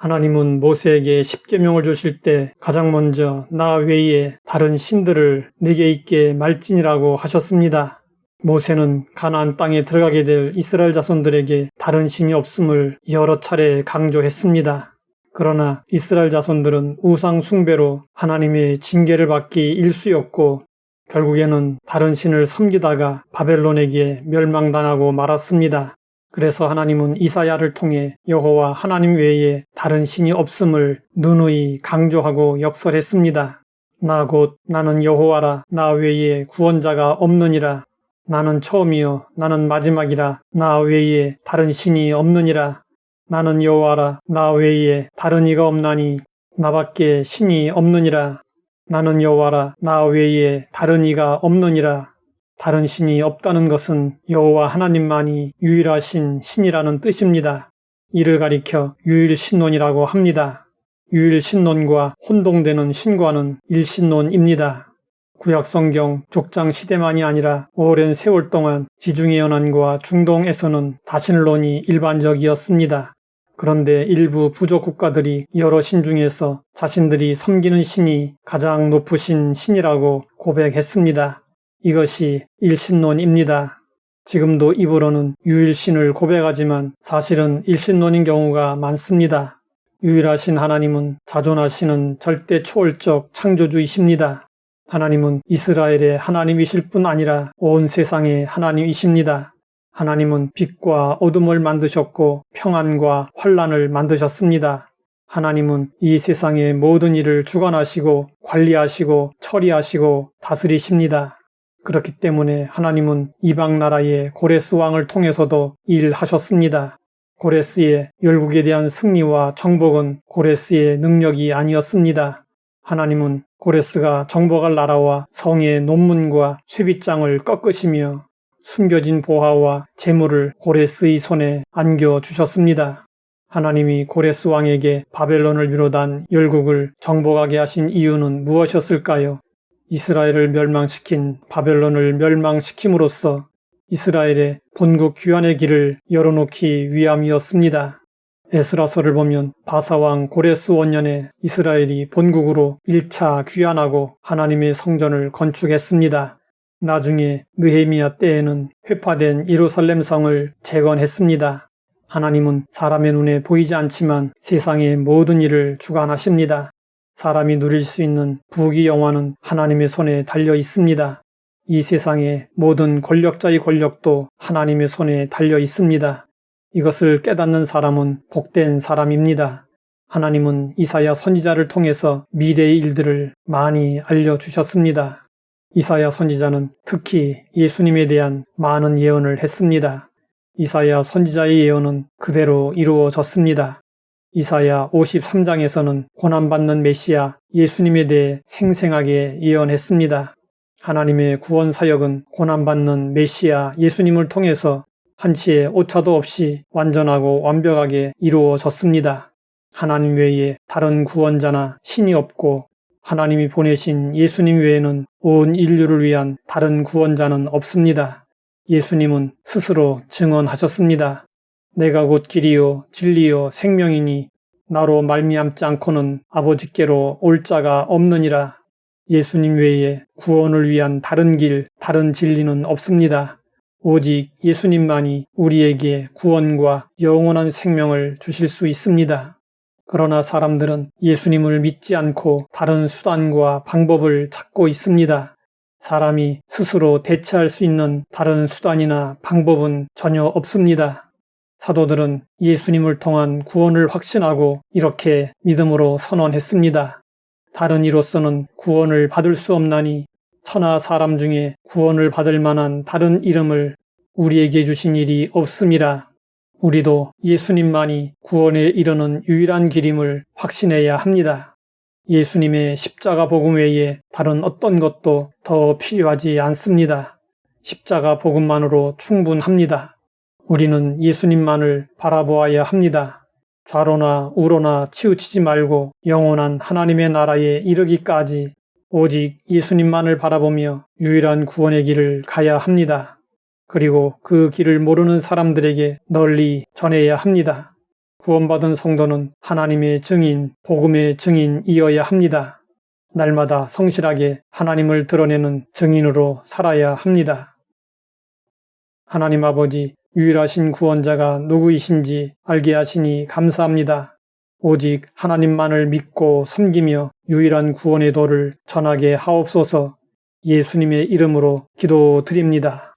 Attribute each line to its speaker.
Speaker 1: 하나님은 모세에게 십계명을 주실 때 가장 먼저 나 외에 다른 신들을 내게 있게 말지니라고 하셨습니다. 모세는 가나안 땅에 들어가게 될 이스라엘 자손들에게 다른 신이 없음을 여러 차례 강조했습니다. 그러나 이스라엘 자손들은 우상 숭배로 하나님의 징계를 받기 일쑤였고 결국에는 다른 신을 섬기다가 바벨론에게 멸망당하고 말았습니다. 그래서 하나님은 이사야를 통해 여호와 하나님 외에 다른 신이 없음을 누누이 강조하고 역설했습니다. 나 곧 나는 여호와라. 나 외에 구원자가 없느니라. 나는 처음이요 나는 마지막이라. 나 외에 다른 신이 없느니라. 나는 여호와라. 나 외에 다른 이가 없나니 나밖에 신이 없느니라. 나는 여호와라. 나 외에 다른 이가 없느니라. 다른 신이 없다는 것은 여호와 하나님만이 유일하신 신이라는 뜻입니다. 이를 가리켜 유일신론이라고 합니다. 유일신론과 혼동되는 신과는 일신론입니다. 구약성경 족장 시대만이 아니라 오랜 세월 동안 지중해 연안과 중동에서는 다신론이 일반적이었습니다. 그런데 일부 부족 국가들이 여러 신 중에서 자신들이 섬기는 신이 가장 높으신 신이라고 고백했습니다. 이것이 일신론입니다. 지금도 입으로는 유일신을 고백하지만 사실은 일신론인 경우가 많습니다. 유일하신 하나님은 자존하시는 절대 초월적 창조주이십니다. 하나님은 이스라엘의 하나님이실 뿐 아니라 온 세상의 하나님이십니다. 하나님은 빛과 어둠을 만드셨고 평안과 환란을 만드셨습니다. 하나님은 이 세상의 모든 일을 주관하시고 관리하시고 처리하시고 다스리십니다. 그렇기 때문에 하나님은 이방 나라의 고레스 왕을 통해서도 일하셨습니다. 고레스의 열국에 대한 승리와 정복은 고레스의 능력이 아니었습니다. 하나님은 고레스가 정복할 나라와 성의 논문과 쇠빗장을 꺾으시며 숨겨진 보화와 재물을 고레스의 손에 안겨주셨습니다. 하나님이 고레스 왕에게 바벨론을 비롯한 열국을 정복하게 하신 이유는 무엇이었을까요? 이스라엘을 멸망시킨 바벨론을 멸망시킴으로써 이스라엘의 본국 귀환의 길을 열어놓기 위함이었습니다. 에스라서를 보면 바사왕 고레스 원년에 이스라엘이 본국으로 1차 귀환하고 하나님의 성전을 건축했습니다. 나중에 느헤미야 때에는 회파된 예루살렘 성을 재건했습니다. 하나님은 사람의 눈에 보이지 않지만 세상의 모든 일을 주관하십니다. 사람이 누릴 수 있는 부귀 영화는 하나님의 손에 달려 있습니다. 이 세상의 모든 권력자의 권력도 하나님의 손에 달려 있습니다. 이것을 깨닫는 사람은 복된 사람입니다. 하나님은 이사야 선지자를 통해서 미래의 일들을 많이 알려주셨습니다. 이사야 선지자는 특히 예수님에 대한 많은 예언을 했습니다. 이사야 선지자의 예언은 그대로 이루어졌습니다. 이사야 53장에서는 고난받는 메시아 예수님에 대해 생생하게 예언했습니다. 하나님의 구원 사역은 고난받는 메시아 예수님을 통해서 한치의 오차도 없이 완전하고 완벽하게 이루어졌습니다. 하나님 외에 다른 구원자나 신이 없고 하나님이 보내신 예수님 외에는 온 인류를 위한 다른 구원자는 없습니다. 예수님은 스스로 증언하셨습니다. 내가 곧 길이요 진리요 생명이니 나로 말미암지 않고는 아버지께로 올 자가 없느니라. 예수님 외에 구원을 위한 다른 길, 다른 진리는 없습니다. 오직 예수님만이 우리에게 구원과 영원한 생명을 주실 수 있습니다. 그러나 사람들은 예수님을 믿지 않고 다른 수단과 방법을 찾고 있습니다. 사람이 스스로 대체할 수 있는 다른 수단이나 방법은 전혀 없습니다. 사도들은 예수님을 통한 구원을 확신하고 이렇게 믿음으로 선언했습니다. 다른 이로서는 구원을 받을 수 없나니 천하 사람 중에 구원을 받을 만한 다른 이름을 우리에게 주신 일이 없음이라. 우리도 예수님만이 구원에 이르는 유일한 길임을 확신해야 합니다. 예수님의 십자가 복음 외에 다른 어떤 것도 더 필요하지 않습니다. 십자가 복음만으로 충분합니다. 우리는 예수님만을 바라보아야 합니다. 좌로나 우로나 치우치지 말고 영원한 하나님의 나라에 이르기까지 오직 예수님만을 바라보며 유일한 구원의 길을 가야 합니다. 그리고 그 길을 모르는 사람들에게 널리 전해야 합니다. 구원받은 성도는 하나님의 증인, 복음의 증인이어야 합니다. 날마다 성실하게 하나님을 드러내는 증인으로 살아야 합니다. 하나님 아버지, 유일하신 구원자가 누구이신지 알게 하시니 감사합니다. 오직 하나님만을 믿고 섬기며 유일한 구원의 도를 전하게 하옵소서. 예수님의 이름으로 기도드립니다.